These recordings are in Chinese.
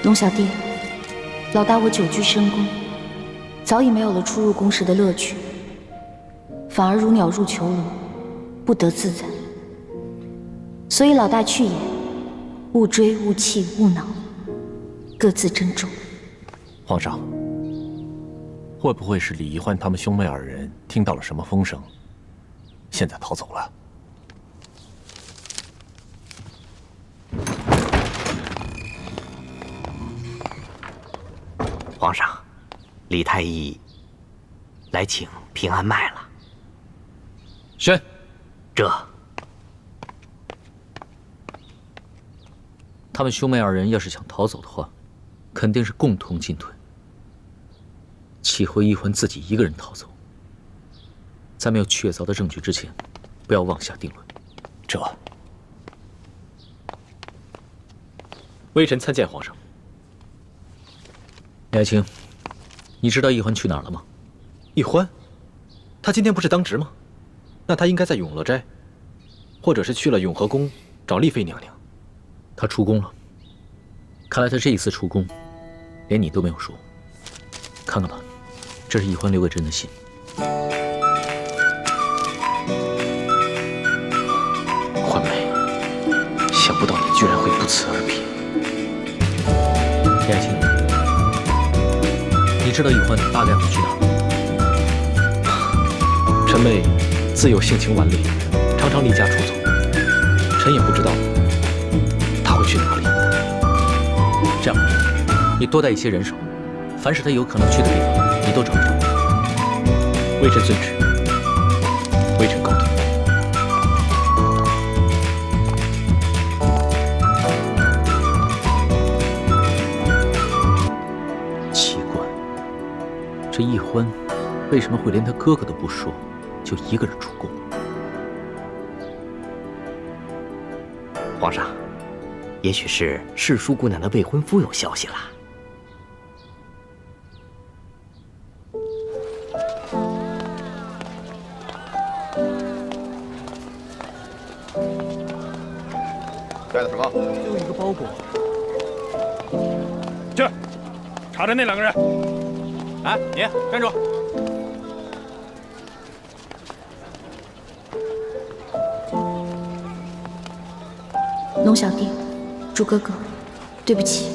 龙小弟，老大我久居深宫，早已没有了出入宫时的乐趣，反而如鸟入囚笼，不得自在。所以老大去也，勿追勿弃勿恼，各自珍重。皇上，会不会是李易欢他们兄妹二人听到了什么风声，现在逃走了？ 皇上，李太医来请平安脉了。宣，这他们兄妹二人要是想逃走的话，肯定是共同进退。岂会易欢自己一个人逃走？在没有确凿的证据之前，不要妄下定论。这，微臣参见皇上。 李爱卿，你知道易欢去哪儿了吗？易欢，他今天不是当值吗？那他应该在永乐斋，或者是去了永和宫找丽妃娘娘。他出宫了。看来他这一次出宫，连你都没有说。看看吧，这是易欢留给朕的信。欢梅，想不到你居然会不辞而别。李爱卿。 你知道易欢大概会去哪儿吗？臣妹自幼性情顽劣，常常离家出走，臣也不知道她会去哪里。这样，你多带一些人手，凡是他有可能去的地方，你都找一找。微臣遵旨。微臣告退。这易欢为什么会连他哥哥都不说，就一个人出宫？皇上，也许是世淑姑娘的未婚夫有消息了。带的什么？就一个包裹。去，查查那两个人。 哎，你站住！龙小弟，朱哥哥，对不起，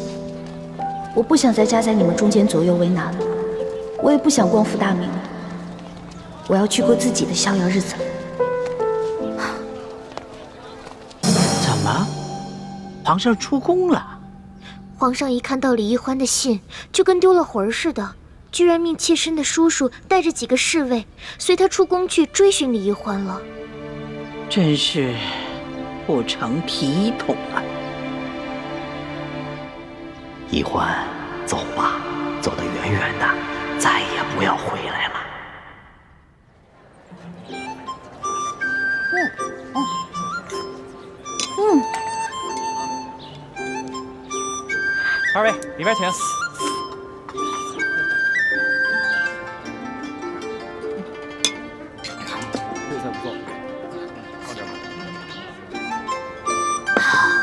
我不想再夹在你们中间左右为难了，我也不想光复大明了，我要去过自己的逍遥日子了。怎么，皇上出宫了？皇上一看到李易欢的信，就跟丢了魂儿似的。 居然命妾身的叔叔带着几个侍卫随他出宫去追寻李易欢了，真是不成体统啊！易欢，走吧，走得远远的，再也不要回来了。二位里边请。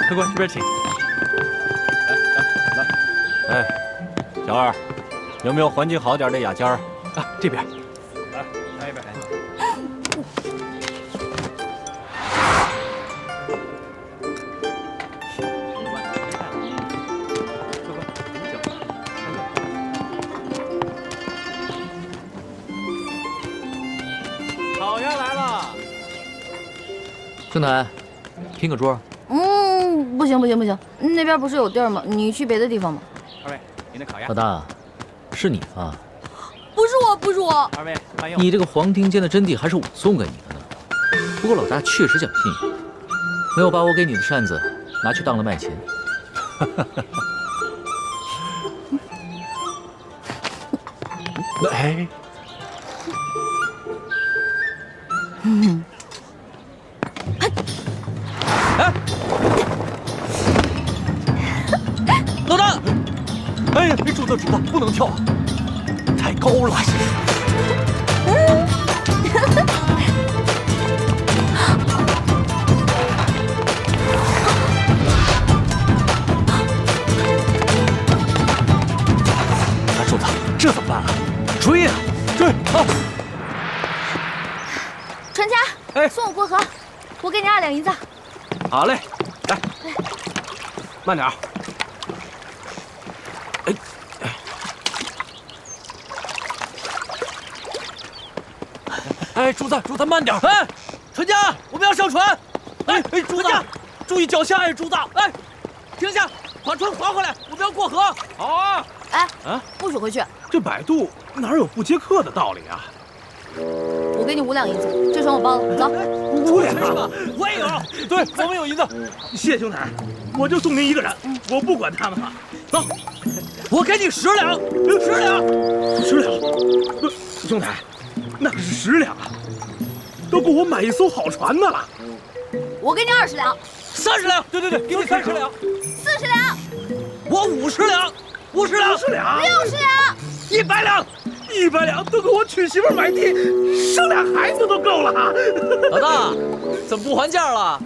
客官这边请。来，哎，小二，有没有环境好点的雅间儿？啊，这边。来，来一杯。烤鸭来了。兄台，拼个桌。 不行不行不行，那边不是有地儿吗？你去别的地方吧。二位，您的烤鸭。老大，是你啊？不是我，不是我。二位慢用。你这个黄庭坚的真谛还是我送给你的呢。不过老大确实讲信用，没有把我给你的扇子拿去当了卖钱。哎。哎，老大！哎呀，主子，不能跳，太高了。好。船家，送我过河，我给你2两银子。好嘞，来，慢点儿。哎，主子，慢点！哎，船家，我们要上船。哎，主子，注意脚下！哎，主子，哎，停下，把船划回来，我们要过河。好啊。哎，不许回去！这摆渡哪有不接客的道理啊？我给你5两银子，这船我包了，走。5两，我也有。对，我们有银子。谢兄台，我就送您1个人，我不管他们了。走，我给你10两，10两，10两。兄台，那可是10两啊，都够我买一艘好船的了。我给你20两，30两。对，给你30两，40两。我50两，50两，60两，60两，100两，100两都够我娶媳妇买地，生2孩子都够了。老大，怎么不还价了？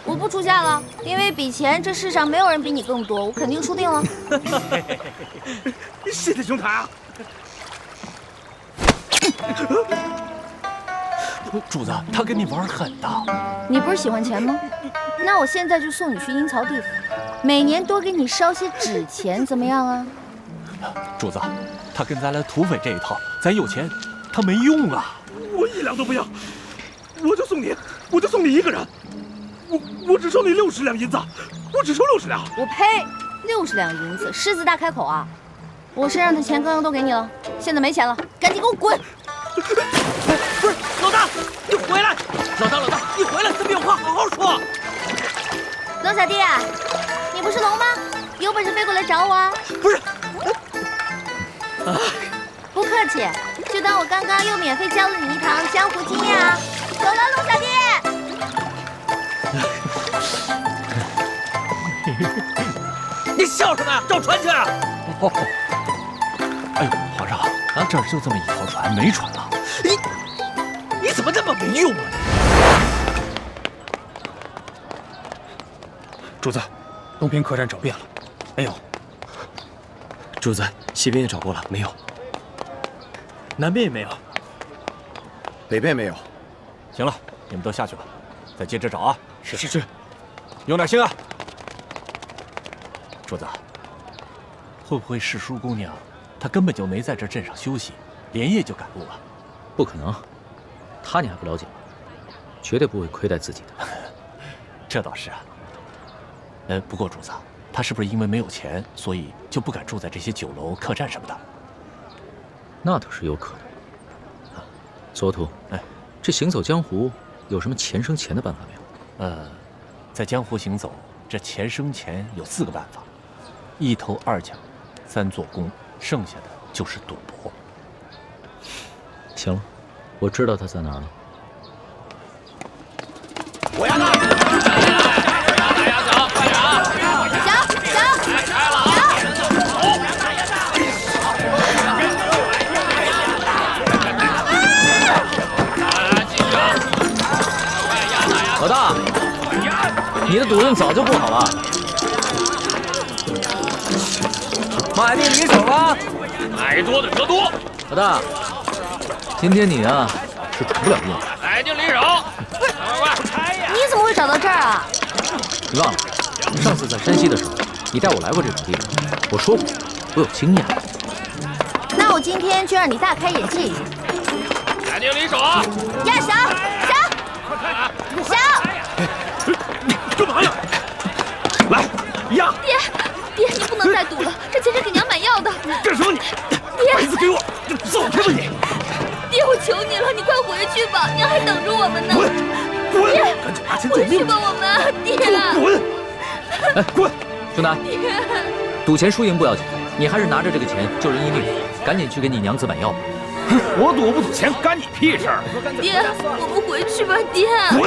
我不出价了，因为比钱这世上没有人比你更多，我肯定输定了。谢谢兄台啊！主子，他跟你玩狠的。你不是喜欢钱吗？那我现在就送你去阴曹地府，每年多给你烧些纸钱，怎么样啊？主子，他跟咱来土匪这一套，咱有钱，他没用啊。我1两都不要，我就送你1个人。我只收你60两银子，我只收60两。我呸！60两银子，狮子大开口啊！我身上的钱刚刚都给你了，现在没钱了，赶紧给我滚！不是，老大，你回来！老大，你回来，咱们有话好好说。龙小弟啊，你不是龙吗？有本事飞过来找我啊！不是，不客气，就当我刚刚又免费教了你一堂江湖经验啊！走了，龙小弟。你笑什么呀？找船去！哎呦，皇上啊，这儿就这么一条船，没船了。你怎么这么没用啊？主子，东平客栈找遍了，没有。主子，西边也找过了，没有。南边也没有。北边没有。行了，你们都下去吧，再接着找啊。是。用点心啊。主子，会不会是叔姑娘？她根本就没在这镇上休息，连夜就赶路了？不可能，她你还不了解？绝对不会亏待自己的。这倒是啊。不过主子，她是不是因为没有钱，所以就不敢住在这些酒楼、客栈什么的？那倒是有可能。左土，这行走江湖有什么钱生钱的办法没有？在江湖行走，这钱生钱有4个办法：1偷2抢，3做工，剩下的就是赌博。行了，我知道他在哪儿了。我要大鸭子，快点啊！老大，你的赌运早就不好了。买定离手吧，买多的得多。老大，今天你啊是赌不了运。买定离手，快！你怎么会找到这儿啊？你忘了，上次在山西的时候，你带我来过这种地方，我说过，我有经验。那我今天就让你大开眼界一下。买定离手啊！呀，小，干嘛呀？来，压！爹，你不能再赌了，这钱是给娘买药的。这时候你，把银子给我，走开吧你！爹，我求你了，你快回去吧，娘还等着我们呢。滚！爹，赶紧拿钱走回去吧，我们。爹，滚！哎，滚！兄弟，赌钱输赢不要紧，你还是拿着这个钱救人一命，赶紧去给你娘子买药吧。我赌不赌钱干你屁事儿！爹，我们回去吧，爹。滚！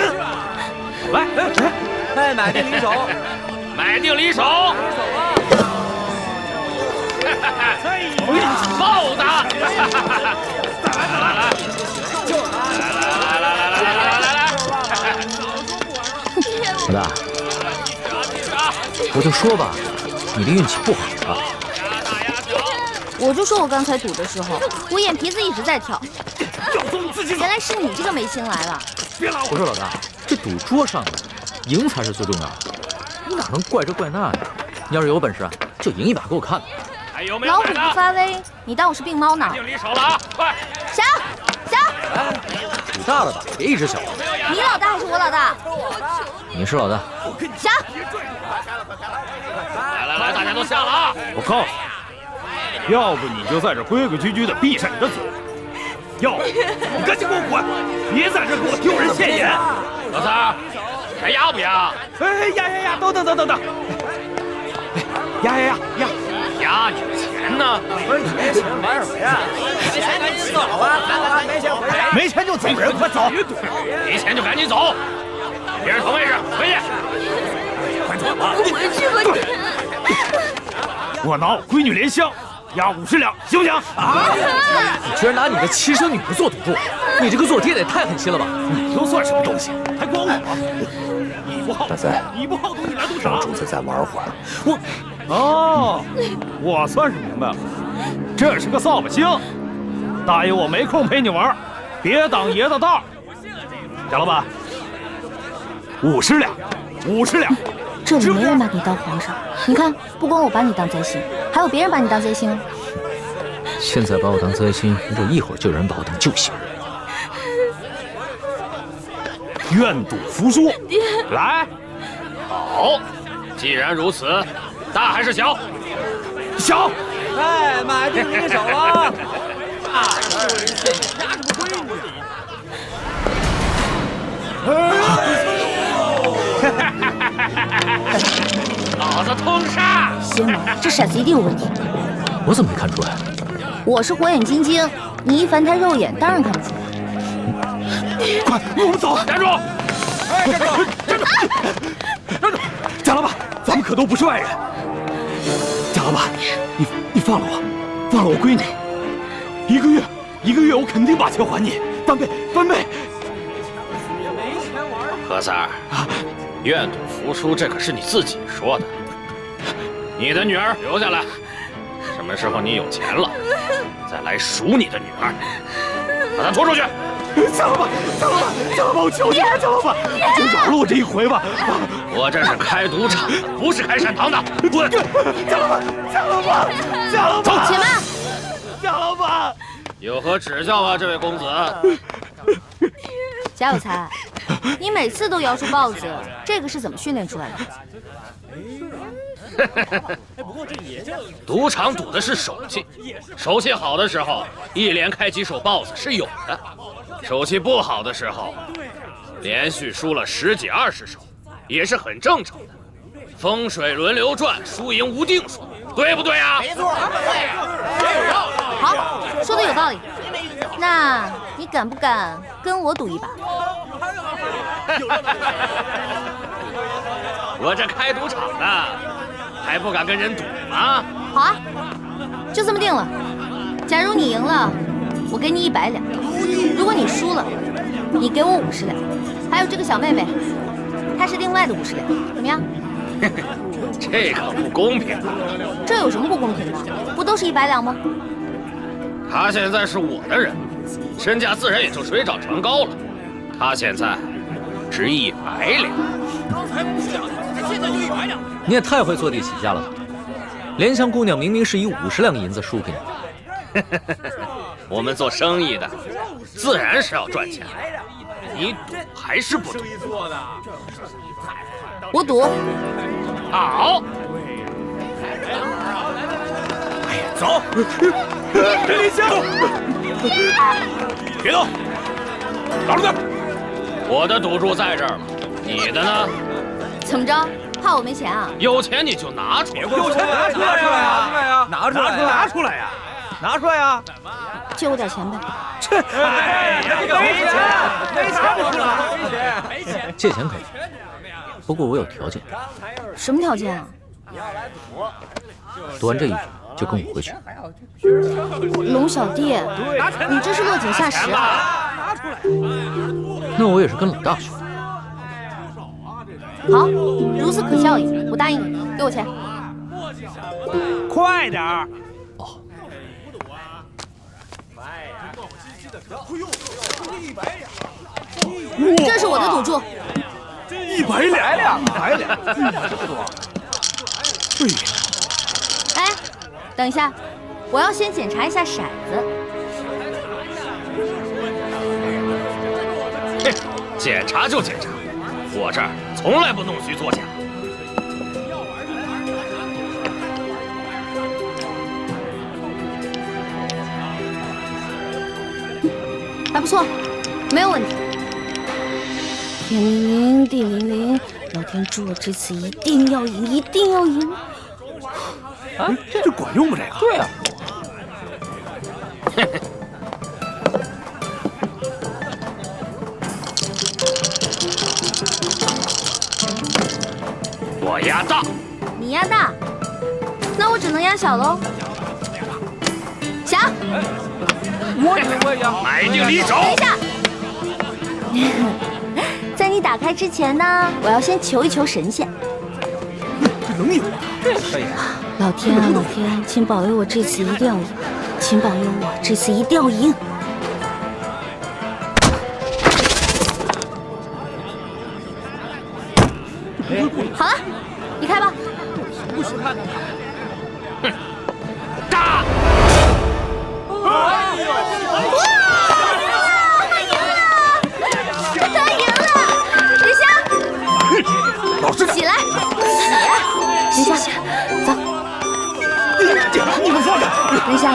来，买定离手，买定离手。暴打！来！老大，我就说吧，你的运气不好啊。我就说我刚才赌的时候，我眼皮子一直在跳，要走你自己走。原来是你这个没心来了。别拉我！我说老大，这赌桌上的，赢才是最重要的，你哪能怪这怪那呀？你要是有本事啊，就赢一把给我看看。还有没有老虎不发威，你当我是病猫呢？定离手了啊！快！小，赌大了吧，别一直小。你老大还是我老大？你是老大。小，来，大家都下了啊！我告诉你，要不你就在这规规矩矩的闭上你的嘴，要不你赶紧给我滚，别在这给我丢人现眼。老三，还压不压？哎呀，等，压你的钱呢？没钱玩什么呀？没钱赶紧走啊！没钱回来，没钱就走人，快走！没钱就赶紧走，别人投位置，回去。快走吧！回去吧你。我拿我闺女莲香押50两，行不行？啊！你居然拿你的亲生女儿做赌注，你这个做爹的也太狠心了吧！你又算什么东西？还管我？你不好，大三，你不好赌，你来赌场。让主子再玩会儿。我算是明白了，这是个扫把星。大爷，我没空陪你玩，别当爷的道。贾老板，50两，50两。这里没人把你当皇上，你看，不光我把你当灾星，还有别人把你当灾星。现在把我当灾星，不一会儿就有人把我当救星。愿赌服输，来。好，既然如此，大还是小？小。哎，买定离手了。老子通杀！邪魔，这骰子一定有问题。我怎么没看出来？我是火眼金睛，你一凡胎肉眼，当然看不出来。快，我们走！站住！哎，站住！站住！贾老板，咱们可都不是外人。贾老板，你放了我，放了我闺女。一个月，我肯定把钱还你，翻倍。何三儿，愿赌服输，这可是你自己说的。你的女儿留下来，什么时候你有钱了，再来赎你的女儿。把她拖出去！贾老板，我求你了，贾老板，就饶了我这一回吧。我这是开赌场的，不是开善堂的。滚！贾老板，走，且慢！贾老板，有何指教啊，这位公子？贾有才，你每次都摇出豹子，这个是怎么训练出来的？赌场赌的是手气，手气好的时候，一连开几手豹子是有的；手气不好的时候，连续输了10几20手，也是很正常的。风水轮流转，输赢无定数，对不对啊？没错，对。好，说的有道理。那你敢不敢跟我赌一把？我这开赌场的，还不敢跟人赌吗？好啊，就这么定了。假如你赢了，我给你100两；如果你输了，你给我50两。还有这个小妹妹，她是另外的50两，怎么样？这可不公平啊！这有什么不公平的？不都是100两吗？她现在是我的人，身价自然也就水涨船高了。她现在值100两。刚才不是2两，现在就100两。你也太会坐地起价了吧！莲香姑娘明明是以50两银子输给你的。我们做生意的，自然是要赚钱。你赌还是不赌？我赌。好。走。莲香，别动，打住！我的赌注在这儿了，你的呢？怎么着？怕我没钱啊？有钱你就拿出来。有钱拿出来呀！拿出来呀！拿出来呀！借我点钱呗。没钱！借钱可以，不过我有条件。什么条件啊？赌完这一局就跟我回去。龙小弟，你这是落井下石啊！那我也是跟老大学。好，如此可效益，我答应你，给我钱。快点儿！哦。这是我的赌注，100两，100两，这么多。哎，等一下，我要先检查一下骰子。检查就检查，我这儿从来不弄虚作假。还不错，没有问题。天灵灵，地灵灵，老天祝我这次一定要赢，一定要赢！啊，这管用吗？这个？对啊。我压大，你压大，那我只能压小喽。小，我也压，买定离手。等一下，在你打开之前呢，我要先求一求神仙。这能赢吗？这可以。老天啊，老天，请保佑我这次一定要赢，请保佑我这次一定要赢。好了，你开吧。不许看。大！哎呦！哇！他赢了！林香，老师起来，起！林香，走。你们放开！林香，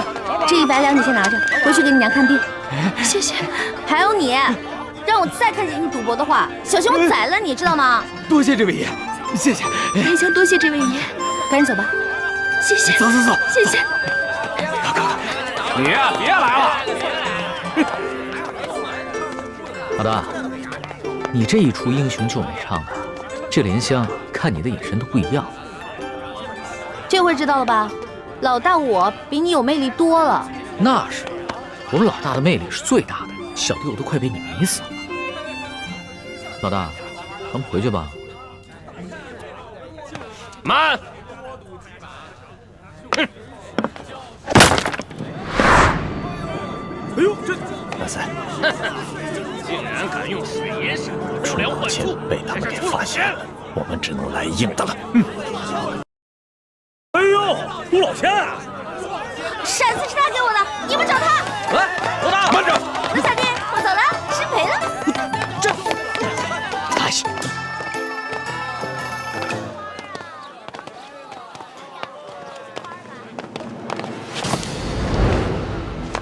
这100两你先拿着，回去给你娘看病。谢谢。还有你，让我再看见你赌博的话，小心我宰了你，知道吗？多谢这位爷。谢谢，林香，多谢这位爷，赶紧走吧。谢谢，走，谢谢。你呀，别来了。老大，你这一出英雄救美唱的，这莲香看你的眼神都不一样。这回知道了吧？老大我比你有魅力多了。那是，我们老大的魅力是最大的，小弟我都快被你迷死了。老大，咱们回去吧。慢！哎呦，这老三，竟然敢用水银闪不良幻术，被他们给发现了，我们只能来硬的了。哎呦，朱老千啊！骰子是他给我的，你们找他。来，老大，慢着！罗小弟，我走了，失陪了。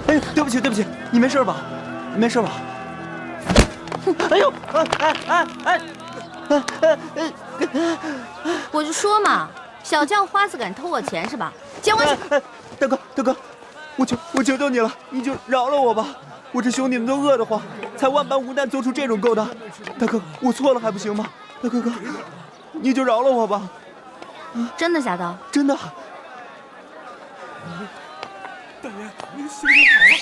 哎呀！哎，对不起，你没事吧？没事吧？哎呦，我就说嘛，小将花子敢偷我钱是吧？接回去。大哥，我求求你了，你就饶了我吧！我这兄弟们都饿得慌，才万般无奈做出这种勾当。大哥，我错了还不行吗？大哥，你就饶了我吧！真的假的？真的。大爷，您心情好了。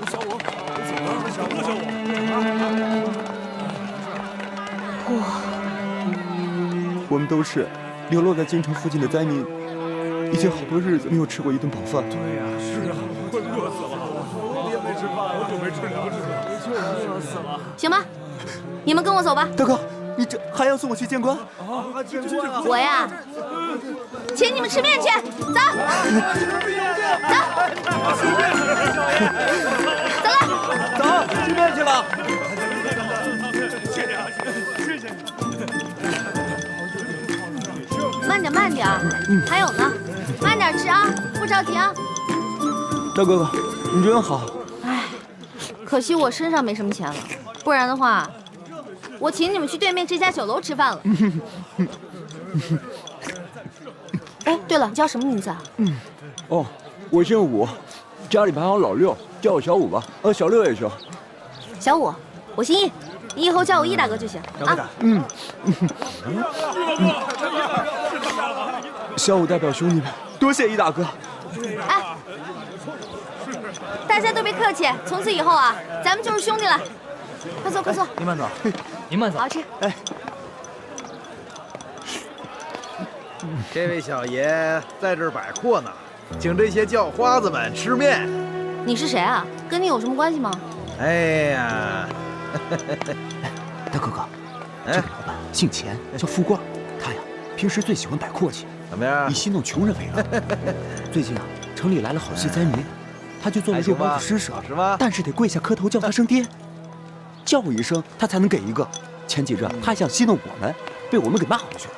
小五，我们都是流落在京城附近的灾民，已经好多日子没有吃过一顿饱饭。对呀，是啊，快饿死了，我也没吃饭，好久没吃粮食了，就是饿死了。行吧，你们跟我走吧。大哥，你这还要送我去见官？见官啊！我呀，请你们吃面去，走，走走，吃面去了。谢谢你。慢点，还有呢，慢点吃啊，不着急啊。大哥哥，你真好。哎，可惜我身上没什么钱了，不然的话，我请你们去对面这家酒楼吃饭了。哎，对了，你叫什么名字啊？哦，我姓武，家里排行老六，叫我小武吧。小六也行。小武，我姓易，你以后叫我易大哥就行啊。小武代表兄弟们，多谢易大哥。哎，大家都别客气，从此以后啊，咱们就是兄弟了。快坐，快坐。您慢走，您慢走。好好吃。哎，这位小爷在这儿摆阔呢，请这些叫花子们吃面。你是谁啊？跟你有什么关系吗？哎呀，大哥哥，这个老板姓钱，叫富贵，他呀平时最喜欢摆阔气，怎么样？以戏弄穷人为乐。最近啊，城里来了好些灾民，他就做了肉包子施舍，是吗？但是得跪下磕头叫他声爹，叫我一声他才能给一个。前几日他还想戏弄我们，被我们给骂回去了。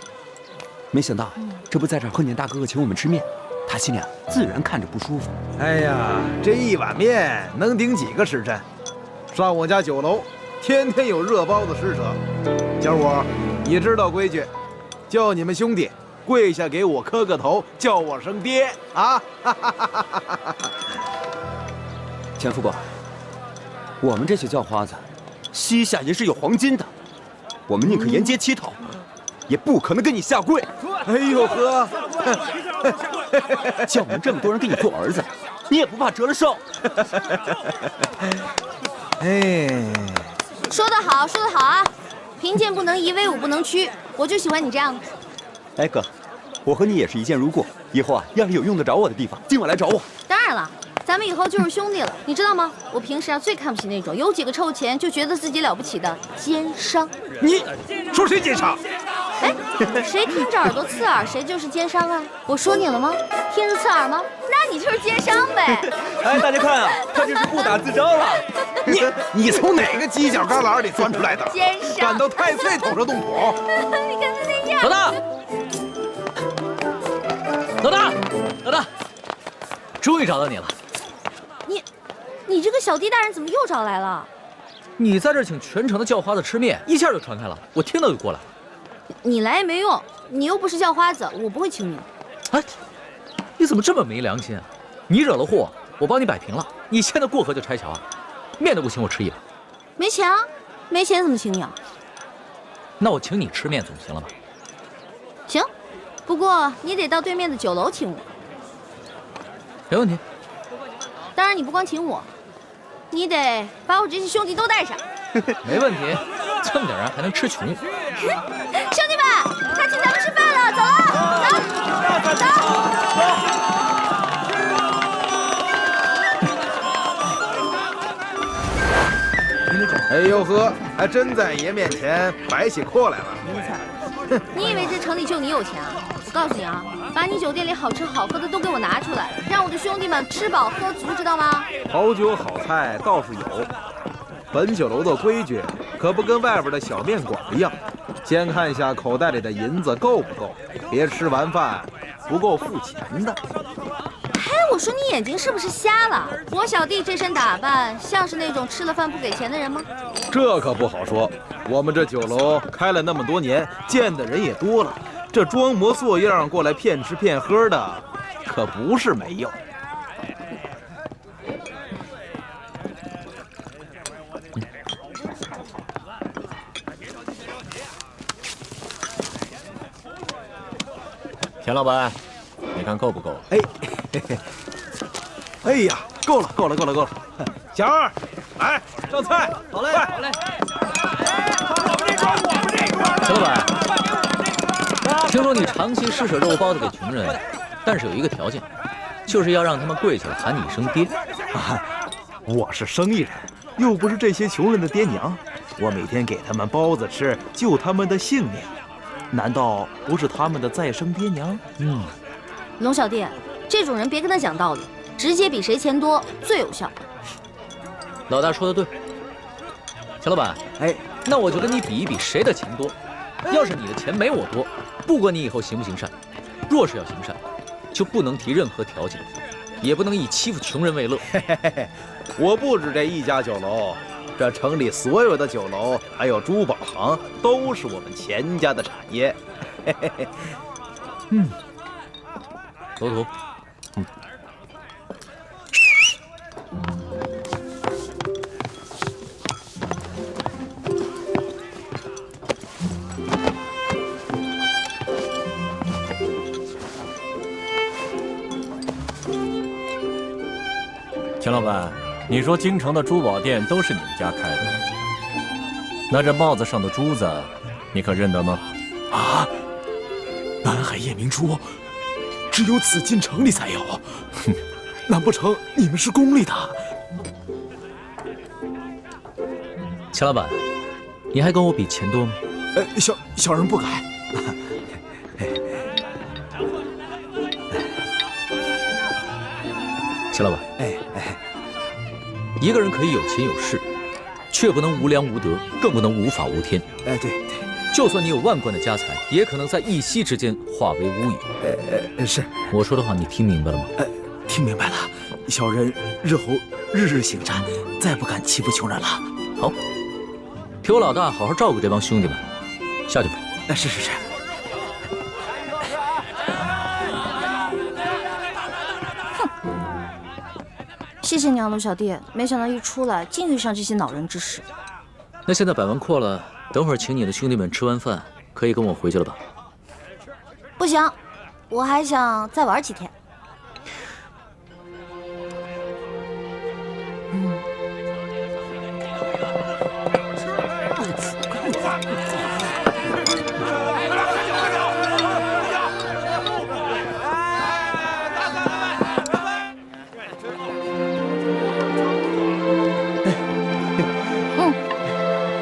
没想到这不在这儿贺年大哥哥请我们吃面，他心里啊自然看着不舒服。哎呀，这一碗面能顶几个时辰？上我家酒楼，天天有热包子施舍。小伙，你知道规矩，叫你们兄弟跪下给我磕个头，叫我声爹啊！钱富贵，我们这些叫花子，膝下也是有黄金的，我们宁可沿街乞讨，也不可能跟你下跪。哎呦呵，叫我们这么多人给你做儿子，你也不怕折了寿？哎，说得好，说得好啊！贫贱不能移，威武不能屈，我就喜欢你这样的。哎哥，我和你也是一见如故，以后啊，要是有用得着我的地方，尽管来找我。当然了，咱们以后就是兄弟了，你知道吗？我平时啊最看不起那种有几个臭钱就觉得自己了不起的奸商。你说谁奸商？哎，谁听着耳朵刺耳，谁就是奸商啊！我说你了吗？听着刺耳吗？那你就是奸商呗！哎，大家看啊，他这是不打自招了。你从哪个犄角旮旯里钻出来的？奸商！敢到太岁头上动土？你看他那样。老大，老大，老大，终于找到你了。你这个小弟大人怎么又找来了？你在这请全城的叫花子吃面，一下就传开了，我听到就过来了。你来也没用，你又不是叫花子，我不会请你。哎，你怎么这么没良心啊？你惹了祸，我帮你摆平了，你现在过河就拆桥啊？面都不请我吃一碗。没钱啊，没钱怎么请你啊？那我请你吃面总行了吧？行，不过你得到对面的酒楼请我。没问题。当然你不光请我，你得把我这些兄弟都带上。没问题，这么点人还能吃穷？兄弟们，他请咱们吃饭了，走了，走，哎呦呵，还真在爷面前摆起阔来了。你以为这城里就你有钱啊？我告诉你啊，把你酒店里好吃好喝的都给我拿出来，让我的兄弟们吃饱喝足，知道吗？好酒好菜倒是有，本酒楼的规矩可不跟外边的小面馆一样，先看一下口袋里的银子够不够，别吃完饭不够付钱的。哎，我说你眼睛是不是瞎了？我小弟这身打扮像是那种吃了饭不给钱的人吗？这可不好说，我们这酒楼开了那么多年，见的人也多了，这装模作样过来骗吃骗喝的，可不是没有。钱老板，你看够不够？哎，嘿嘿，哎呀，够了，够了，够了，够了！小二，来上菜。好嘞，好嘞。钱老板，听说你长期施舍肉包子给穷人，但是有一个条件，就是要让他们跪下来喊你一声爹。啊，我是生意人，又不是这些穷人的爹娘，我每天给他们包子吃，救他们的性命，难道不是他们的再生爹娘？龙小弟，这种人别跟他讲道理，直接比谁钱多最有效。老大说的对，钱老板，哎，那我就跟你比一比谁的钱多。要是你的钱没我多，不管你以后行不行善，若是要行善，就不能提任何条件，也不能以欺负穷人为乐。我不止这一家酒楼，这城里所有的酒楼还有珠宝行都是我们钱家的产业。头头，钱老板，你说京城的珠宝店都是你们家开的，那这帽子上的珠子，你可认得吗？啊，南海夜明珠，只有紫禁城里才有。难不成你们是宫里的？钱老板，你还跟我比钱多吗？小人不敢。钱老板，一个人可以有钱有势，却不能无良无德，更不能无法无天。对，就算你有万贯的家财，也可能在一夕之间化为乌有。是。我说的话你听明白了吗？听明白了。小人日后日日行善，再不敢欺负穷人了。好，替我老大好好照顾这帮兄弟们，下去吧。是。谢谢你啊，龙小弟，没想到一出来竟遇上这些恼人之事。那现在摆完阔了，等会儿请你的兄弟们吃完饭，可以跟我回去了吧？不行，我还想再玩几天。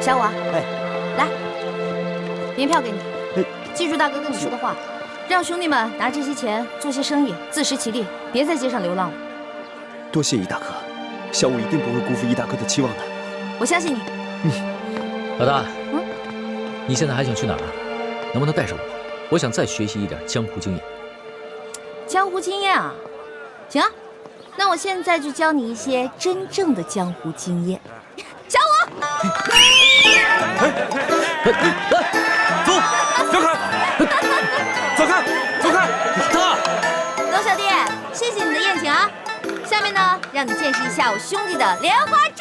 小五，来，银票给你，记住大哥跟你说的话，让兄弟们拿这些钱做些生意，自食其力，别在街上流浪了。多谢易大哥，小五一定不会辜负易大哥的期望的。我相信你。老大，你现在还想去哪儿？能不能带上我？我想再学习一点江湖经验。江湖经验啊，行啊，那我现在就教你一些真正的江湖经验。小五，走，让开，走开，走开！他，龙小弟，谢谢你的宴请啊。下面呢，让你见识一下我兄弟的莲花阵。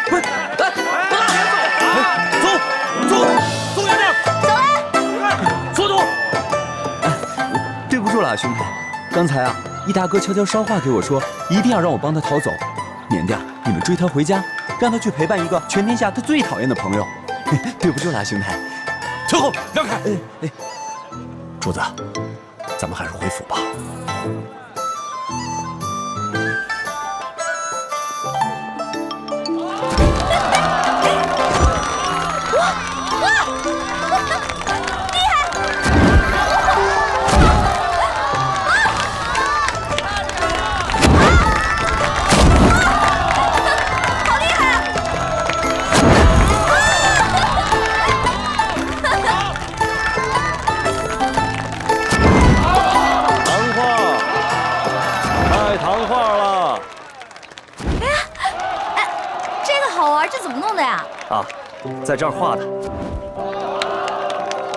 不是，走远点，走了，速度。对不住了，兄弟，刚才啊，易大哥悄悄捎话给我说，一定要让我帮他逃走，免得你们追他回家，让他去陪伴一个全天下他最讨厌的朋友。对不住了，兄台。退后，让开。主子，咱们还是回府吧。在这儿画的。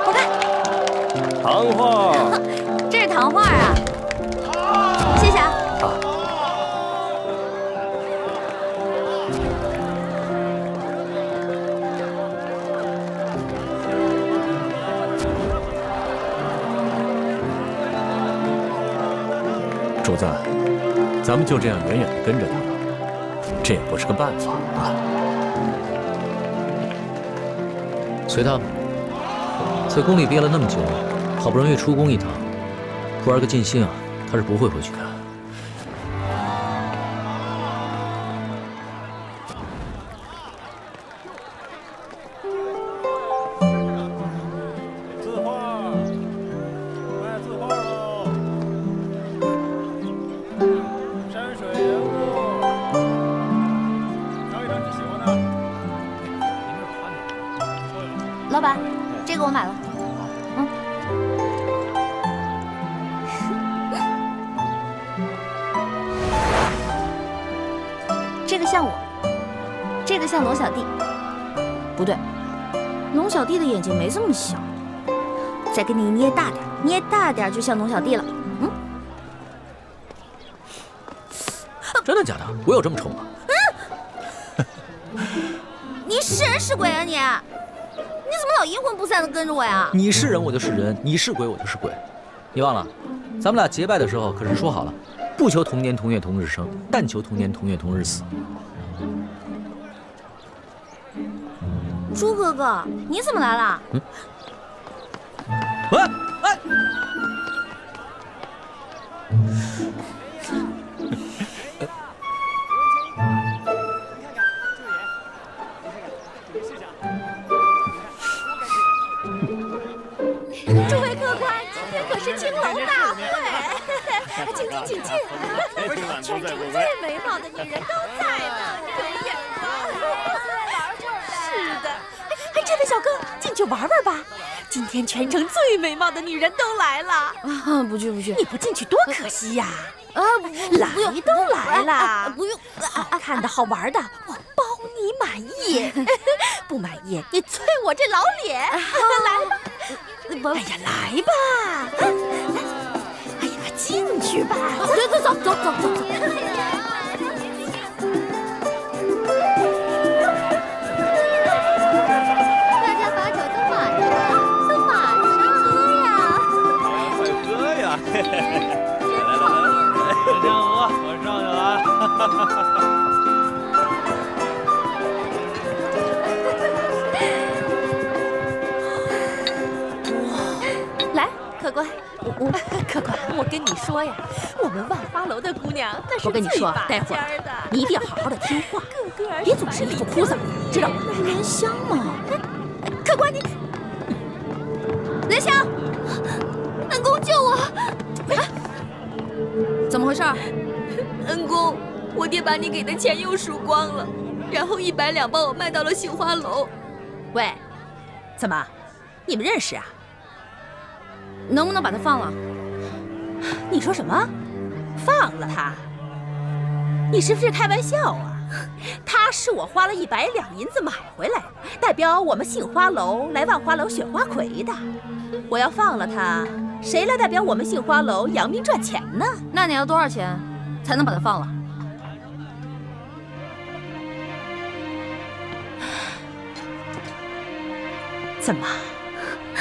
我看。糖画。这是糖画啊。谢谢啊。主子，咱们就这样远远地跟着他，这也不是个办法啊。随他吧，在宫里憋了那么久，好不容易出宫一趟，不玩个尽兴啊，他是不会回去的。字画，卖字画喽！山水人物，挑一张你喜欢的。老板，这个我买了。这个像我，这个像龙小弟。不对，龙小弟的眼睛没这么小。再给你捏大点，捏大点就像龙小弟了。真的假的？我有这么丑吗？你是人是鬼啊你？你怎么老阴魂不散的跟着我呀？你是人我就是人，你是鬼我就是鬼。你忘了，咱们俩结拜的时候可是说好了，不求同年同月同日生，但求同年同月同日死。猪哥哥，你怎么来了？请进。全城最美貌的女人都在呢，有眼光。是的，哎，这位小哥，进去玩玩吧。今天全城最美貌的女人都来了。啊，不去不去，你不进去多可惜呀！啊，来都来了，不用，好看的好玩的，我包你满意。不满意，你啐我这老脸。来吧，哎呀，来吧，哎呀，进去吧，走。大家把酒都满上喝呀！快喝呀！来，小江河，我上去了啊！来，客官，客官，我跟你说呀，我们万花楼的姑娘那是我跟你说，最待会儿你一定要好好的听话，别总是一副哭丧，知道吗？莲香嘛，客官你，莲香，恩公救我！怎么回事？恩公，我爹把你给的钱又输光了，然后100两帮我卖到了杏花楼。喂，怎么，你们认识啊？能不能把他放了？你说什么？放了他？你是不是开玩笑啊？他是我花了100两银子买回来，代表我们杏花楼来万花楼选花魁的。我要放了他，谁来代表我们杏花楼扬名赚钱呢？那你要多少钱才能把他放了？怎么，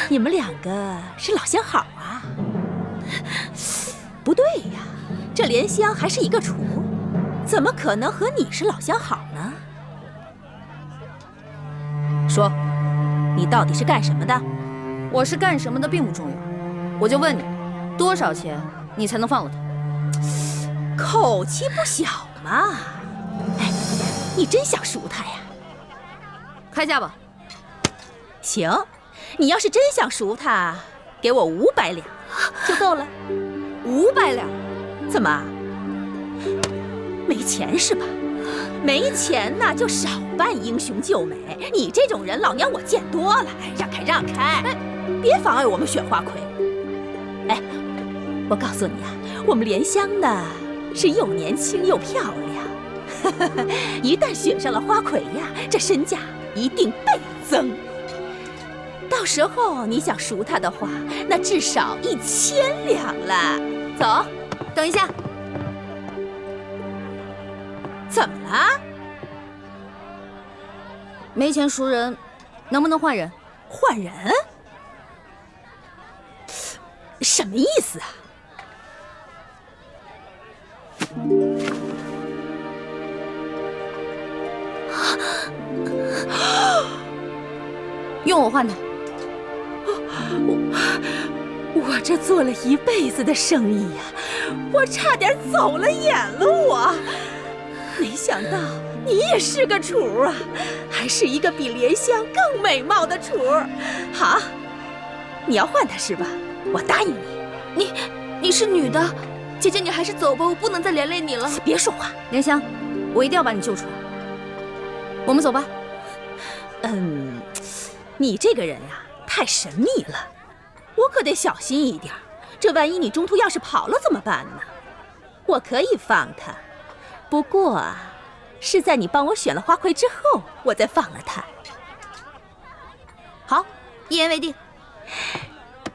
你们两个是老相好啊？不对呀，这莲香还是一个厨，怎么可能和你是老相好呢？说，你到底是干什么的？我是干什么的并不重要，我就问你，多少钱你才能放了他？口气不小嘛！哎，你真想赎他呀？开价吧。行，你要是真想赎他，给我500两就够了。500两？怎么？没钱是吧？没钱那就少扮英雄救美。你这种人，老娘我见多了。哎，让开让开！别妨碍我们选花魁。哎，我告诉你啊，我们莲香呢是又年轻又漂亮，一旦选上了花魁呀，这身价一定倍增。到时候你想赎她的话，那至少1000两了。走，等一下。怎么了？没钱赎人，能不能换人？换人？什么意思啊？用我换他。我这做了一辈子的生意呀，我差点走了眼了我。没想到你也是个厨啊，还是一个比莲香更美貌的厨。好，你要换她是吧？我答应你。你是女的，姐姐你还是走吧，我不能再连累你了。别说话，莲香，我一定要把你救出来。我们走吧。你这个人呀，太神秘了，我可得小心一点。这万一你中途要是跑了怎么办呢？我可以放他，不过啊，是在你帮我选了花魁之后，我再放了他。好，一言为定。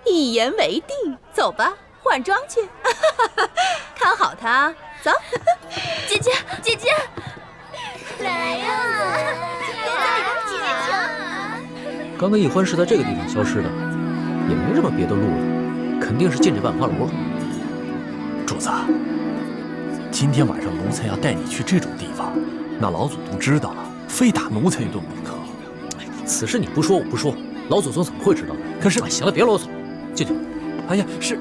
一言为定，走吧，换装去。看好他，走。姐姐，姐姐，来呀！刚刚易欢是在这个地方消失的，也没什么别的路了，肯定是进这万花楼了。主子，今天晚上奴才要带你去这种地方，那老祖宗知道了，非打奴才一顿不可。此事你不说我不说，老祖宗怎么会知道呢？可是，行了，别啰嗦，进去。哎呀，是，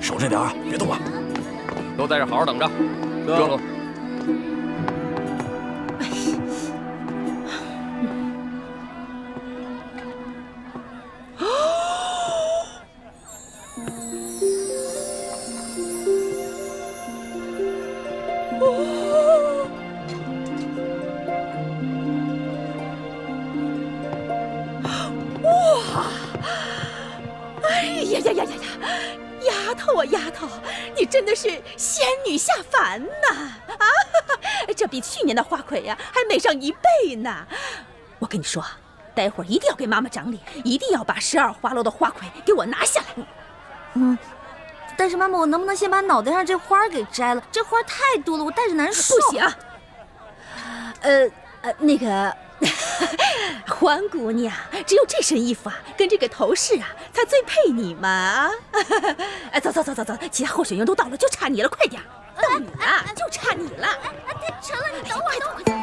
守着点啊，别动啊，都在这好好等着。哥。哇！哎呀呀呀呀呀！丫头啊，丫头，你真的是仙女下凡呐！啊，这比去年的花魁呀还美上1倍呢！我跟你说，待会儿一定要给妈妈长脸，一定要把12花楼的花魁给我拿下来。但是妈妈，我能不能先把脑袋上这花给摘了？这花太多了，我戴着难受。不行。那个欢姑娘，只有这身衣服啊，跟这个头饰啊，才最配你嘛啊！走走走走走，其他候选人都到了，就差你了，快点！到你了，就差你了。成了，你等会儿，等会儿。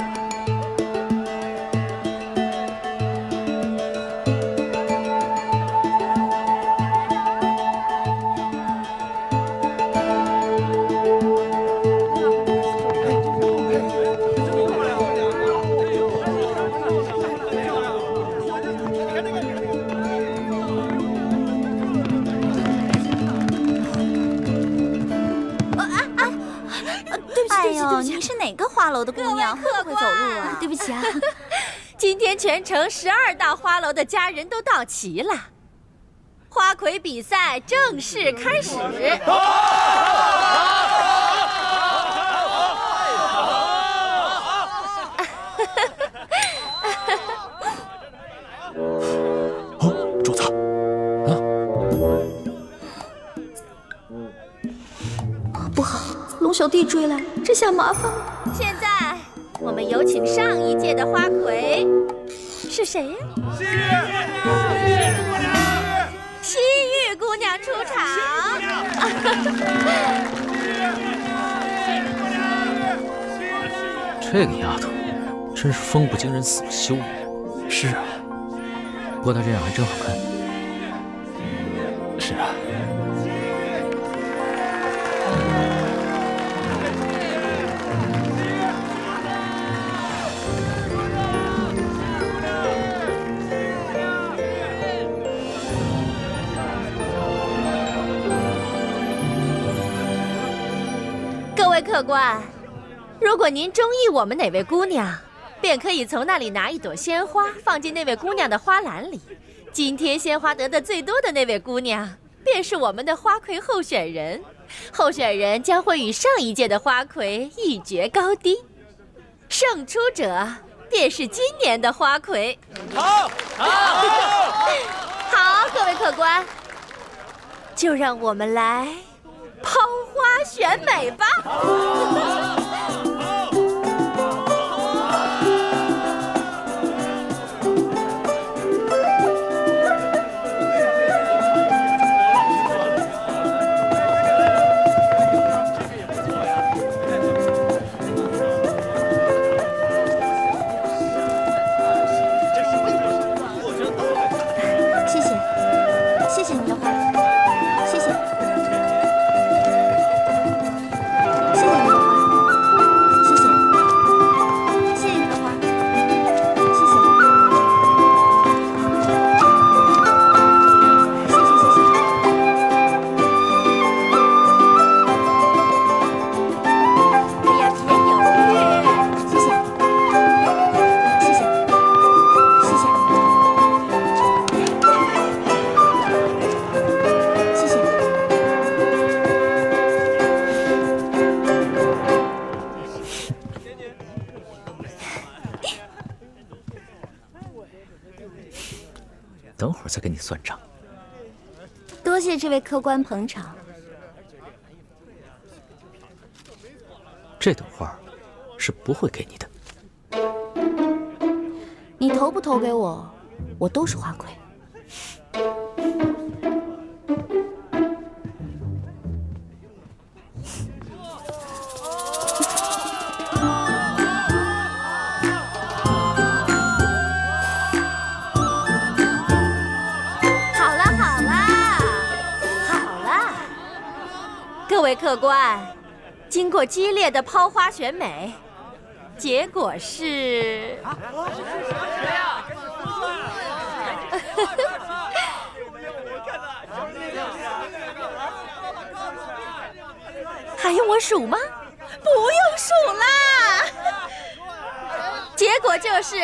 您是哪个花楼的姑娘？会不会走路啊？对不起啊。今天全城12大花楼的家人都到齐了，花魁比赛正式开始。主子，不好，龙小弟追来，这下麻烦了。现在我们有请上一届的花魁，是谁呀？西域姑娘出场。这个丫头真是风不惊人死不休。是啊，不过她这样还真好看。是啊。各位客官，如果您中意我们哪位姑娘，便可以从那里拿一朵鲜花放进那位姑娘的花篮里。今天鲜花得的最多的那位姑娘，便是我们的花魁候选人。候选人将会与上一届的花魁一决高低，胜出者便是今年的花魁。好，各位客官，就让我们来抛花选美吧。谢谢你的花，谢谢。等会儿再跟你算账。多谢这位客官捧场。这朵花是不会给你的。你投不投给我，我都是花魁。各位客官，经过激烈的抛花选美，结果是……还用我数吗？不用数啦。结果就是，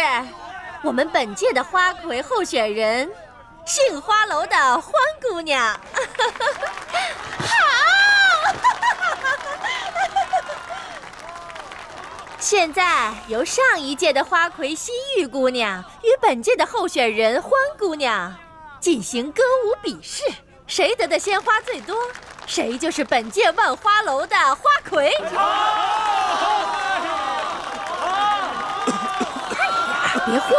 我们本届的花魁候选人，杏花楼的欢姑娘。好。现在由上一届的花魁西域姑娘与本届的候选人欢姑娘进行歌舞比试，谁得的鲜花最多，谁就是本届万花楼的花魁。别慌。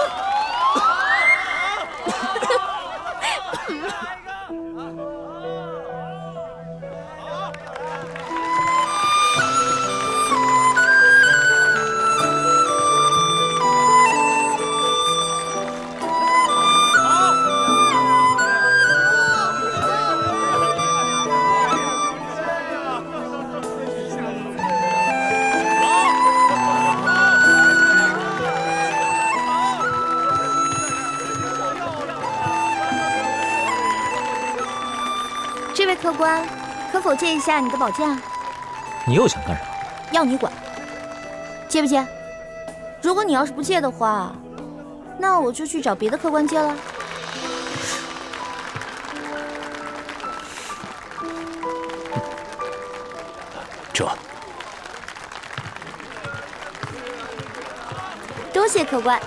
这位客官，可否借一下你的宝剑？你又想干什么？要你管。借不借？如果你要是不借的话，那我就去找别的客官借了。这，多谢客官。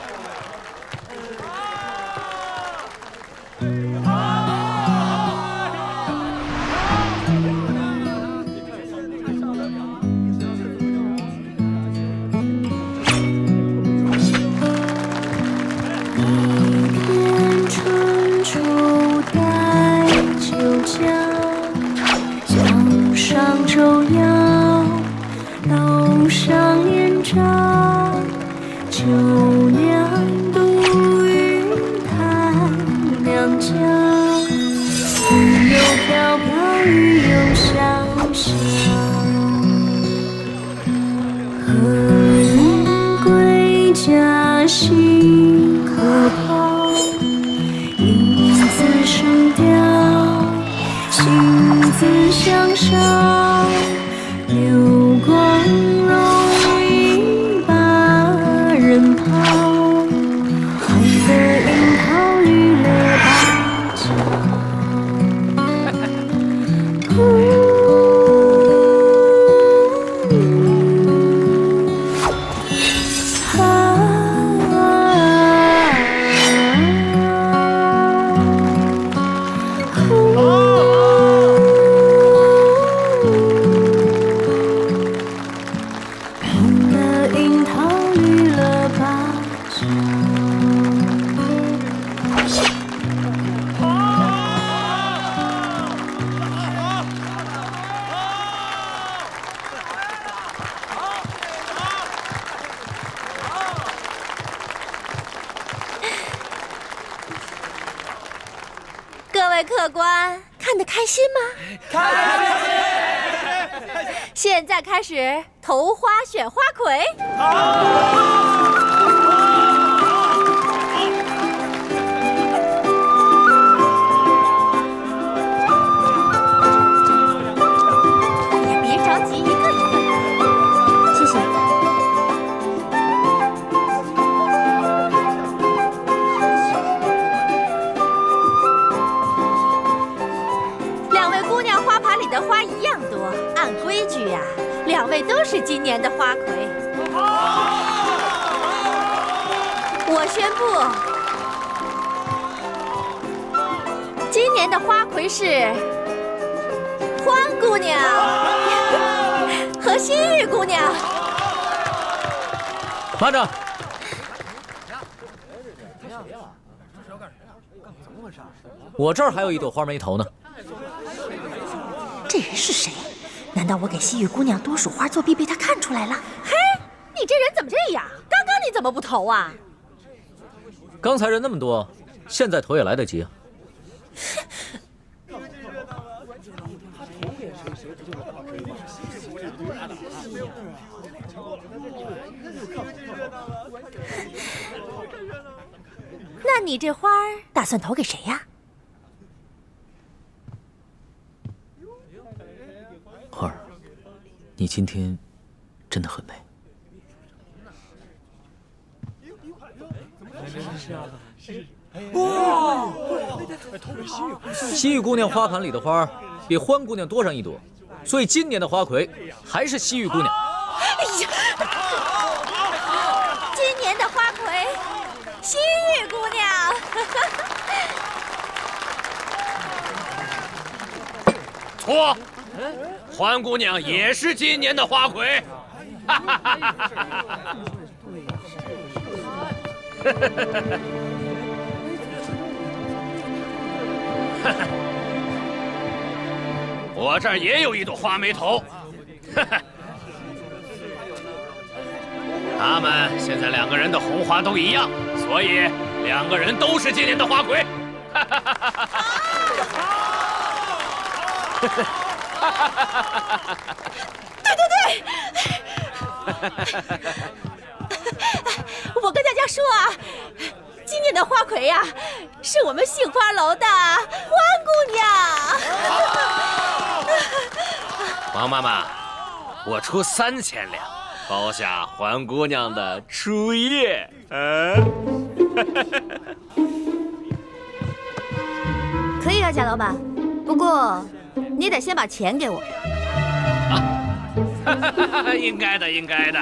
各位客官，看得开心吗？开心！现在开始投花选花魁。也别着急，一个一个来。谢谢。两位姑娘花盘里的花一样多，按规矩呀，两位都是今年的花魁。我宣布，今年的花魁是欢姑娘和西域姑娘。慢着！我这儿还有一朵花没投呢。这人是谁？难道我给西域姑娘多数花作弊被他看出来了？嘿，你这人怎么这样？刚刚你怎么不投啊？刚才人那么多，现在投也来得及啊。那你这花儿打算投给谁呀？花儿，你今天真的很美。哇！西域姑娘花盘里的花比欢姑娘多上一朵，所以今年的花魁还是西域姑娘。哎呀，今年的花魁，西域姑娘。错，欢姑娘也是今年的花魁。哈哈哈哈哈！我这儿也有一朵花眉头，他们现在2个人的红花都一样，所以2个人都是今年的花魁。对，我跟大家说啊，今年的花魁呀，是我们杏花楼的欢姑娘。王妈妈，我出3000两，包下欢姑娘的初夜。可以啊，贾老板，不过你得先把钱给我。应该的，应该的。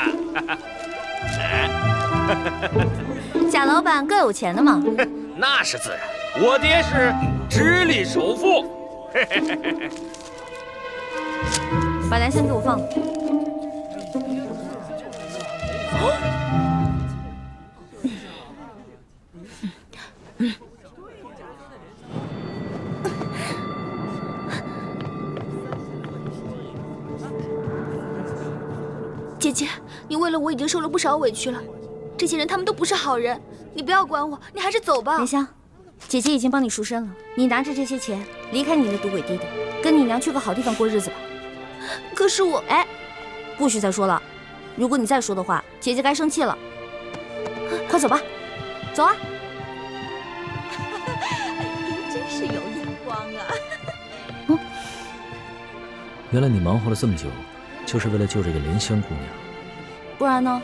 贾老板够有钱的嘛？那是自然，我爹是直隶首富。把蓝香给我放了。姐姐，你为了我已经受了不少委屈了。这些人他们都不是好人，你不要管我，你还是走吧。莲香，姐姐已经帮你赎身了，你拿着这些钱离开你的赌鬼爹爹，跟你娘去个好地方过日子吧。可是我……哎，不许再说了，如果你再说的话，姐姐该生气了。快走吧，走啊！您真是有眼光啊！原来你忙活了这么久，就是为了救这个莲香姑娘。不然呢？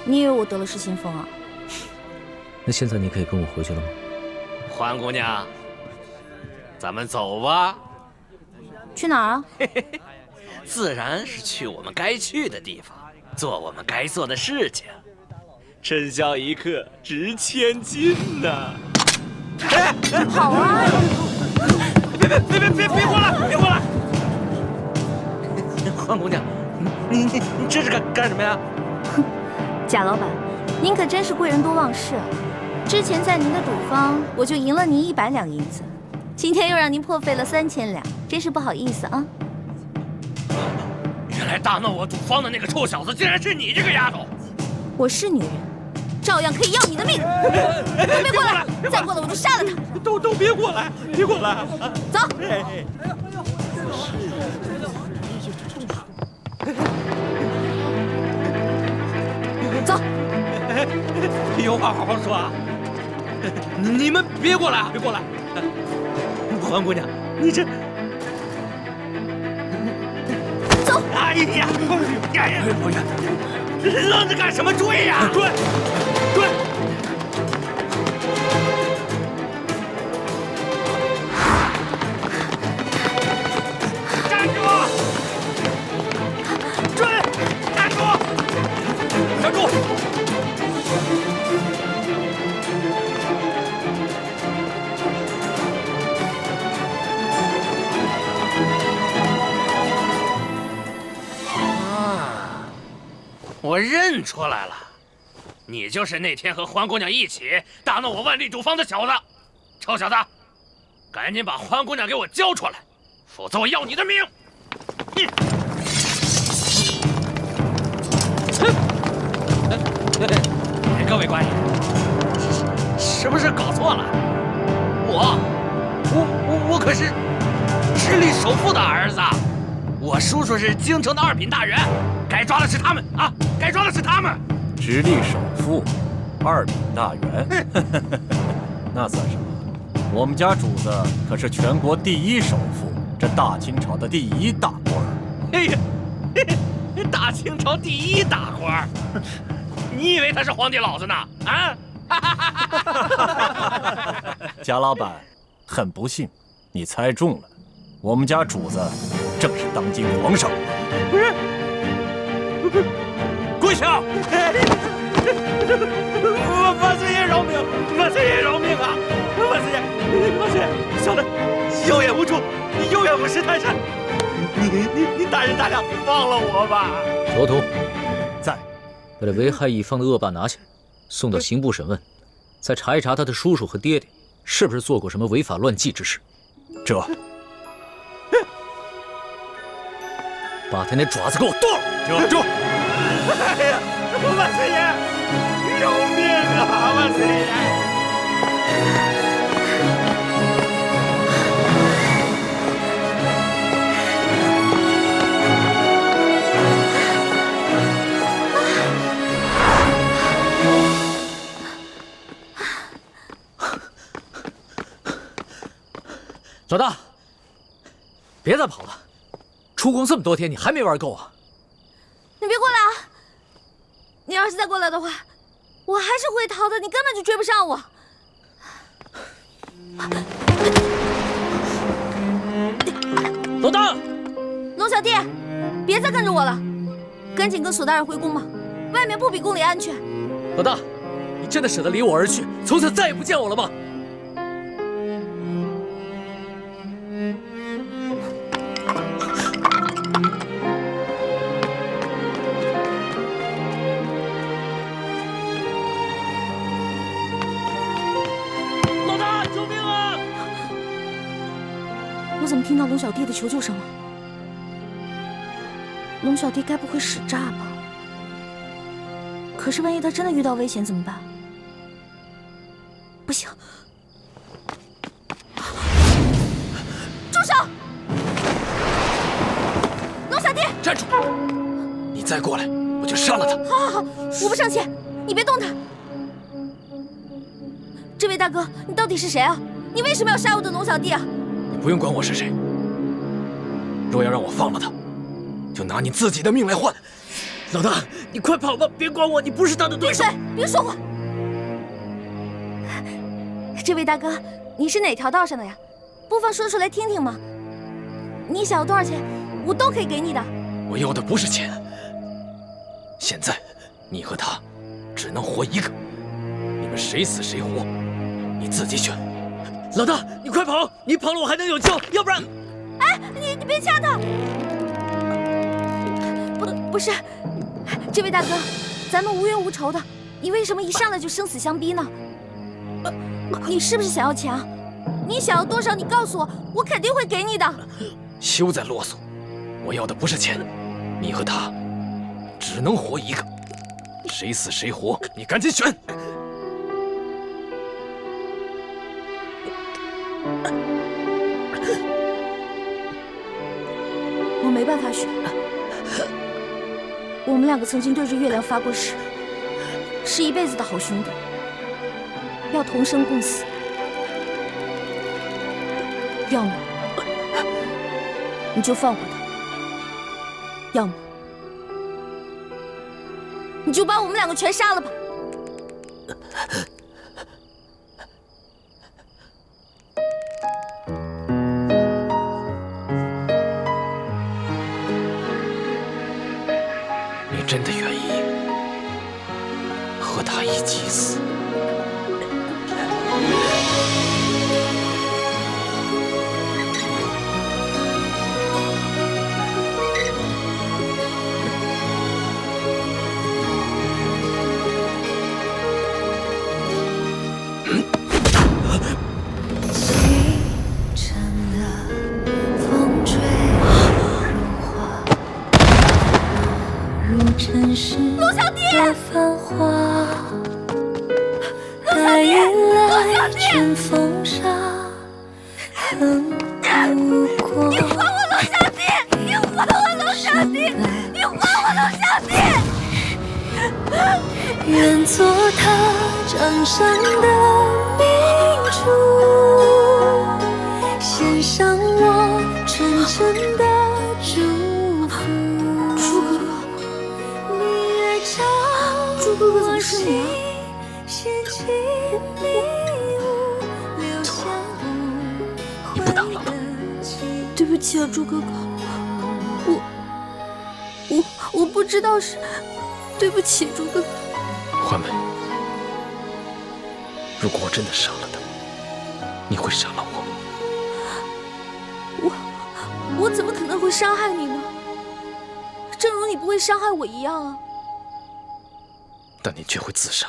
你以为我得了失心疯啊？那现在你可以跟我回去了吗？欢姑娘，咱们走吧。去哪儿啊？自然是去我们该去的地方，做我们该做的事情。春宵一刻值千金呐！好啊！别过来！别过来！欢姑娘，你这是干什么呀？哼，贾老板，您可真是贵人多忘事啊！之前在您的赌坊，我就赢了您100两银子，今天又让您破费了3000两，真是不好意思啊！原来大闹我赌坊的那个臭小子，竟然是你这个丫头！我是女人，照样可以要你的命！别过来！再过来我就杀了他！都别过来！别过来！走！走！有话好好说啊！你们别过来啊！别过来！欢姑娘，你这……走！哎呀！愣着干什么？追呀！追！站住！追！站住！站住！我认出来了，你就是那天和欢姑娘一起大闹我万利赌坊的小子。臭小子，赶紧把欢姑娘给我交出来，否则我要你的命！各位官爷，是不是搞错了？我可是直隶首富的儿子，我叔叔是京城的2品大员，该抓的是他们啊！该抓的是他们。直隶首富，2品大员，那算什么？我们家主子可是全国第1首富，这大清朝的第1大官儿。哎呀，大清朝第一大官，你以为他是皇帝老子呢？啊！贾老板，很不幸，你猜中了，我们家主子正是当今皇上。不是，跪下！万岁爷饶命！万岁爷饶命啊！万岁爷，万岁爷，小的有眼无珠，有眼无识泰山。你大人大量，放了我吧！左图在，把这危害一方的恶霸拿下，送到刑部审问，再查一查他的叔叔和爹爹是不是做过什么违法乱纪之事。这，把他那爪子给我剁了！住！哎呀，万岁爷，饶命啊！万岁爷！老大，别再跑了！出宫这么多天，你还没玩够啊？你别过来啊！你要是再过来的话，我还是会逃的，你根本就追不上我。老大，龙小弟，别再跟着我了，赶紧跟索大人回宫吧，外面不比宫里安全。老大，你真的舍得离我而去，从此再也不见我了吗？怎么听到龙小弟的求救声了？龙小弟该不会使诈吧？可是万一他真的遇到危险怎么办？不行！住手！龙小弟，站住！你再过来，我就杀了他！好好好，我不上前，你别动他。这位大哥，你到底是谁啊？你为什么要杀我的龙小弟啊？不用管我是谁，若要让我放了他，就拿你自己的命来换。老大，你快跑吧，别管我，你不是他的对手。闭嘴，别说话。这位大哥，你是哪条道上的呀？不妨说出来听听嘛。你想要多少钱，我都可以给你的。我要的不是钱，现在你和他只能活一个，你们谁死谁活，你自己选。老大，你快跑！你跑了我还能有救，要不然……哎，你别掐他！不是，这位大哥，咱们无冤无仇的，你为什么一上来就生死相逼呢？你是不是想要钱啊？你想要多少？你告诉我，我肯定会给你的。休再啰嗦，我要的不是钱，你和他只能活一个，谁死谁活，你赶紧选。我没办法选，我们两个曾经对着月亮发过誓，是一辈子的好兄弟，要同生共死。要么你就放过他，要么你就把我们两个全杀了吧。真的愿意和他一起死？龙小弟，繁华，爱已来，春风沙，恨不过。你还我龙小弟！你还我龙小弟！你还我龙小弟！愿做他掌上的明珠，献上我纯真的祝福。朱哥哥。的是你啊！你不打了吧？对不起啊，朱哥哥，我不知道是，对不起，朱哥哥。欢梅，如果我真的杀了他，你会杀了我？我怎么可能会伤害你呢？正如你不会伤害我一样啊！但你却会自杀，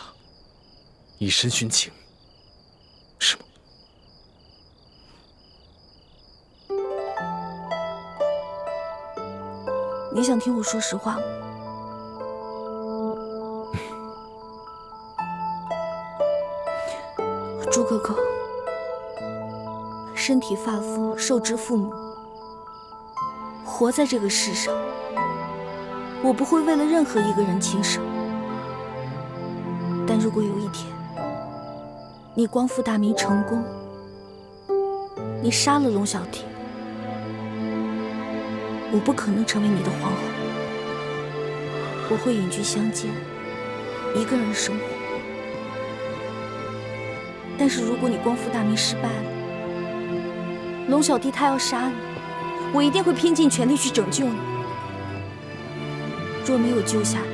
以身殉情，是吗？你想听我说实话吗？朱哥哥，身体发肤受之父母，活在这个世上，我不会为了任何一个人轻生。但如果有一天，你光复大明成功，你杀了龙小弟，我不可能成为你的皇后，我会隐居乡间，一个人生活。但是如果你光复大明失败了，龙小弟他要杀你，我一定会拼尽全力去拯救你。若没有救下你，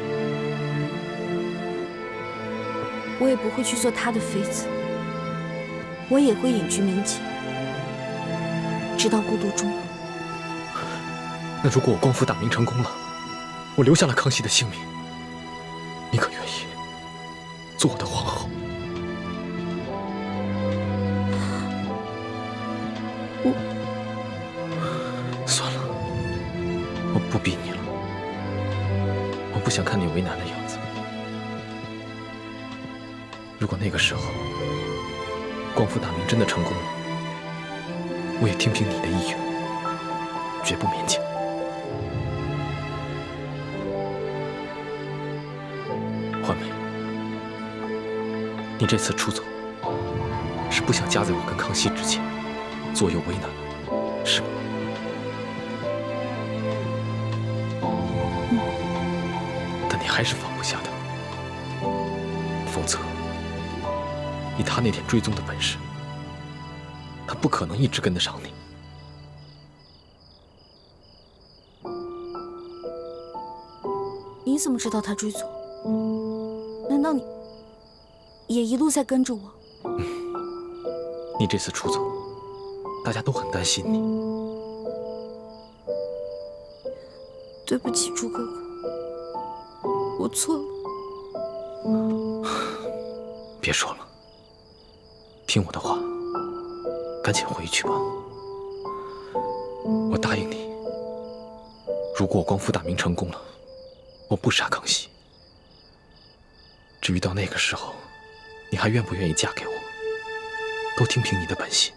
我也不会去做他的妃子，我也会隐居民间，直到孤独终老。那如果我光复大明成功了，我留下了康熙的性命，你可愿意做我的皇后？算了，我不逼你了，我不想看你为难的样子。如果那个时候光复大明真的成功了，我也听凭你的意愿，绝不勉强。欢梅，你这次出走是不想夹在我跟康熙之间，左右为难，是吗？但你还是放不下他，否则以他那点追踪的本事，他不可能一直跟得上你。你怎么知道他追踪？难道你也一路在跟着我？你这次出走，大家都很担心你。对不起，朱哥哥，我错了。别说了，听我的话，赶紧回去吧。我答应你，如果我光复大明成功了，我不杀康熙。至于到那个时候，你还愿不愿意嫁给我，都听凭你的本心。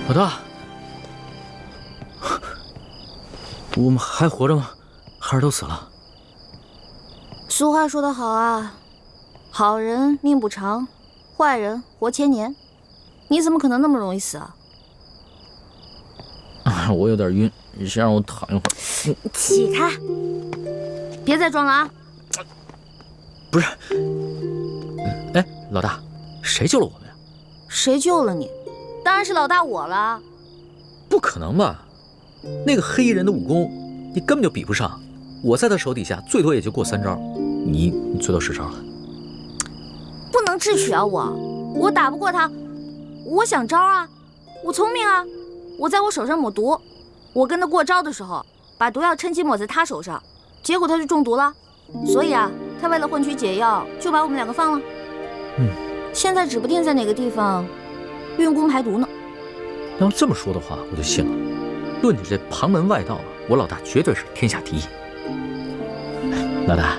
老大，我们还活着吗？还是都死了？俗话说得好啊，好人命不长，坏人活千年。你怎么可能那么容易死啊？我有点晕，你先让我躺一会儿。起开，别再装了啊！不是，哎，老大，谁救了我们呀？谁救了你？当然是老大我了。不可能吧？那个黑衣人的武功，你根本就比不上。我在他手底下，最多也就过3招，你最多10招了。不能智取啊！我打不过他，我想招啊，我聪明啊，我在我手上抹毒，我跟他过招的时候，把毒药趁机抹在他手上，结果他就中毒了。所以啊，他为了换取解药，就把我们2个放了。现在指不定在哪个地方运功排毒呢。要这么说的话，我就信了。论你这旁门外道，我老大绝对是天下第一。老大，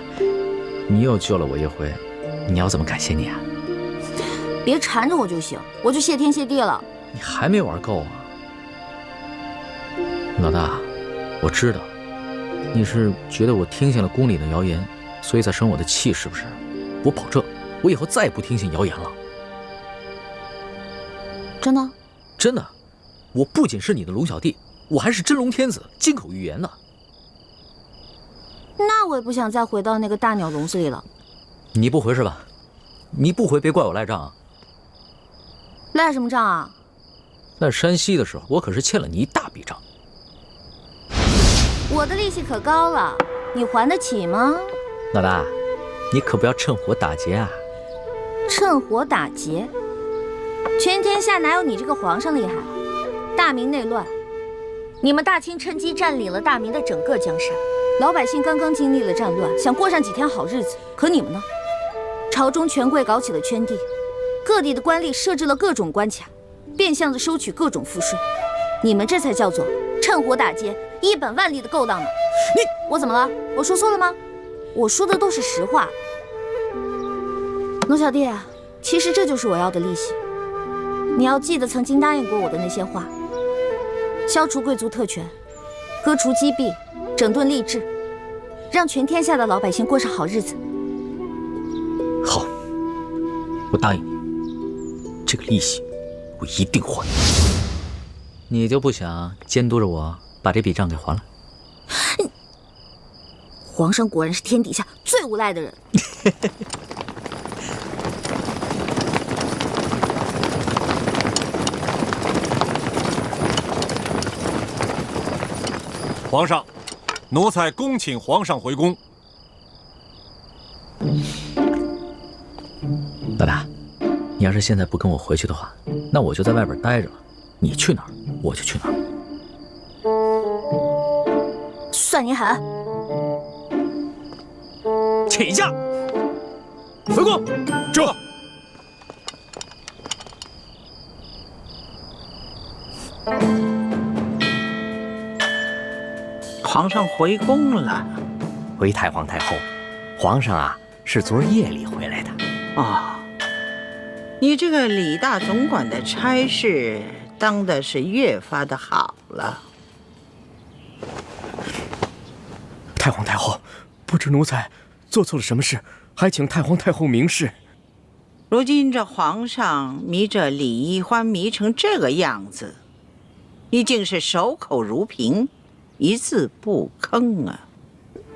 你又救了我一回，你要怎么感谢你啊？别缠着我就行，我就谢天谢地了。你还没玩够啊？老大，我知道你是觉得我听信了宫里的谣言，所以在生我的气，是不是？我保证，我以后再也不听信谣言了。真的？真的，我不仅是你的龙小弟，我还是真龙天子，金口玉言的。那我也不想再回到那个大鸟笼子里了。你不回是吧？你不回，别怪我赖账啊。赖什么账啊？在山西的时候，我可是欠了你一大笔账。我的利息可高了，你还得起吗？老大，你可不要趁火打劫啊！趁火打劫？全天下哪有你这个皇上厉害？大明内乱，你们大清趁机占领了大明的整个江山，老百姓刚刚经历了战乱，想过上几天好日子，可你们呢？朝中权贵搞起了圈地，各地的官吏设置了各种关卡，变相的收取各种赋税，你们这才叫做趁火打劫，一本万利的勾当呢！我怎么了？我说错了吗？我说的都是实话。龙小弟啊，其实这就是我要的利息。你要记得曾经答应过我的那些话：消除贵族特权，割除积弊，整顿吏治，让全天下的老百姓过上好日子。好，我答应你，这个利息我一定还。你就不想监督着我把这笔账给还了？皇上果然是天底下最无赖的人。皇上，奴才恭请皇上回宫。老大，你要是现在不跟我回去的话，那我就在外边待着了。你去哪儿，我就去哪儿。算你狠！起驾，回宫。这。皇上回宫了。回太皇太后，皇上啊是昨儿夜里回来的。哦，你这个李大总管的差事当的是越发的好了。太皇太后，不知奴才做错了什么事，还请太皇太后明示。如今这皇上迷着李易欢迷成这个样子，你竟是守口如瓶，一字不吭啊！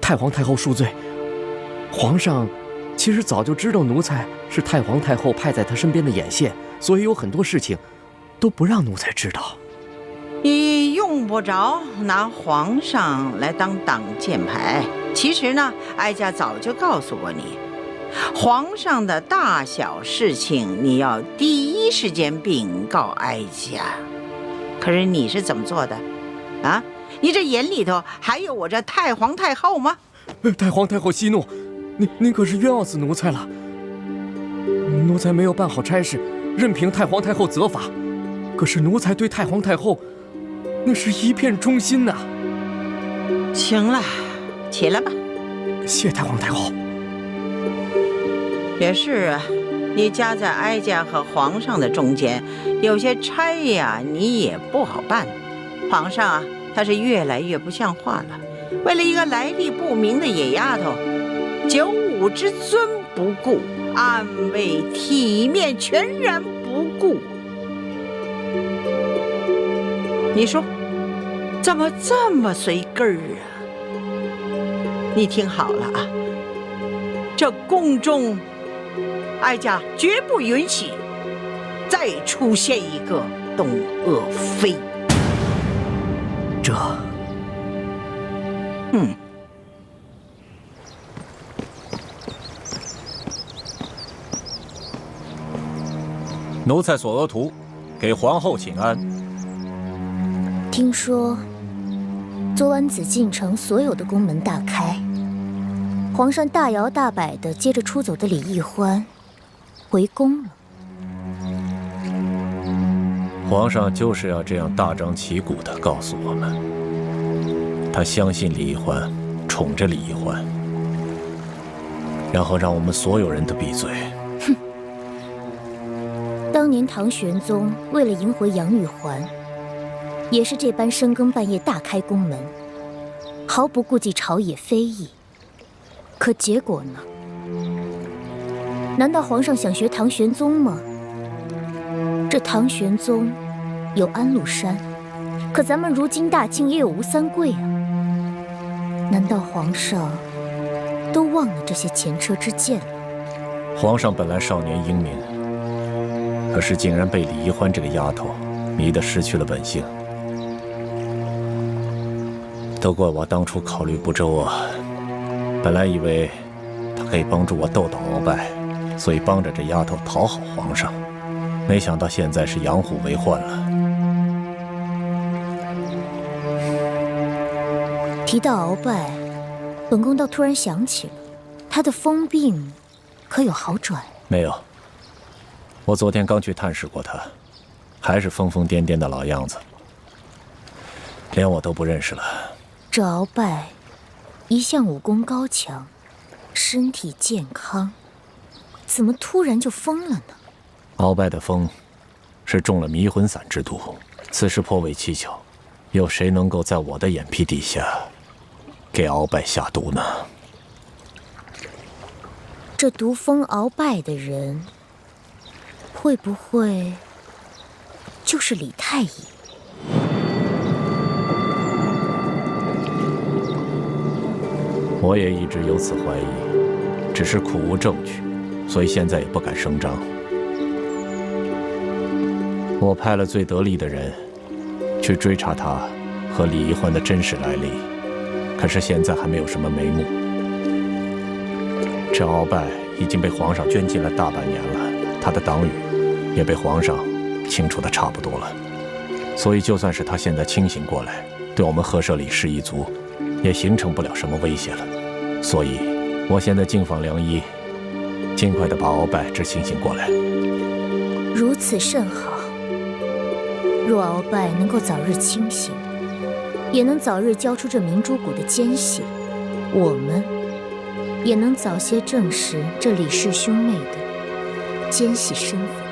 太皇太后恕罪，皇上其实早就知道奴才是太皇太后派在他身边的眼线，所以有很多事情都不让奴才知道。你用不着拿皇上来当挡箭牌。其实呢，哀家早就告诉过你，皇上的大小事情你要第一时间禀告哀家。可是你是怎么做的啊？你这眼里头还有我这太皇太后吗？太皇太后息怒，您可是冤枉死奴才了。奴才没有办好差事，任凭太皇太后责罚。可是奴才对太皇太后那是一片忠心呐。行了，起来吧。谢太皇太后。也是啊，你夹在哀家和皇上的中间，有些差呀你也不好办。皇上啊，他是越来越不像话了。为了一个来历不明的野丫头，9五之尊不顾，安危体面全然不顾。你说怎么这么随根儿啊？你听好了啊，这宫中哀家绝不允许再出现一个董鄂妃。这奴才索额图，给皇后请安。听说昨晚紫禁城所有的宫门大开，皇上大摇大摆地接着出走的李易欢回宫了。皇上就是要这样大张旗鼓地告诉我们，他相信李易欢，宠着李易欢，然后让我们所有人都闭嘴。哼！当年唐玄宗为了迎回杨玉环，也是这般深更半夜大开宫门，毫不顾忌朝野非议。可结果呢？难道皇上想学唐玄宗吗？这唐玄宗有安禄山，可咱们如今大清也有吴三桂啊。难道皇上都忘了这些前车之鉴了？皇上本来少年英明，可是竟然被李易欢这个丫头迷得失去了本性。都怪我当初考虑不周啊！本来以为她可以帮助我斗倒鳌拜，所以帮着这丫头讨好皇上。没想到现在是养虎为患了。提到鳌拜，本宫倒突然想起了，他的疯病可有好转？没有，我昨天刚去探视过他，还是疯疯癫癫的老样子，连我都不认识了。这鳌拜一向武功高强，身体健康，怎么突然就疯了呢？鳌拜的疯是中了迷魂散之毒，此事颇为蹊跷，有谁能够在我的眼皮底下给鳌拜下毒呢？这毒疯鳌拜的人，会不会就是李太医？我也一直有此怀疑，只是苦无证据，所以现在也不敢声张。我派了最得力的人去追查他和李易欢的真实来历，可是现在还没有什么眉目。这鳌拜已经被皇上圈禁了大半年了，他的党羽也被皇上清除的差不多了，所以就算是他现在清醒过来，对我们赫舍李氏一族也形成不了什么威胁了。所以我现在敬访良医，尽快的把鳌拜治清醒过来。如此甚好。若鳌拜能够早日清醒，也能早日交出这明珠谷的奸细，我们也能早些证实这李氏兄妹的奸细身份。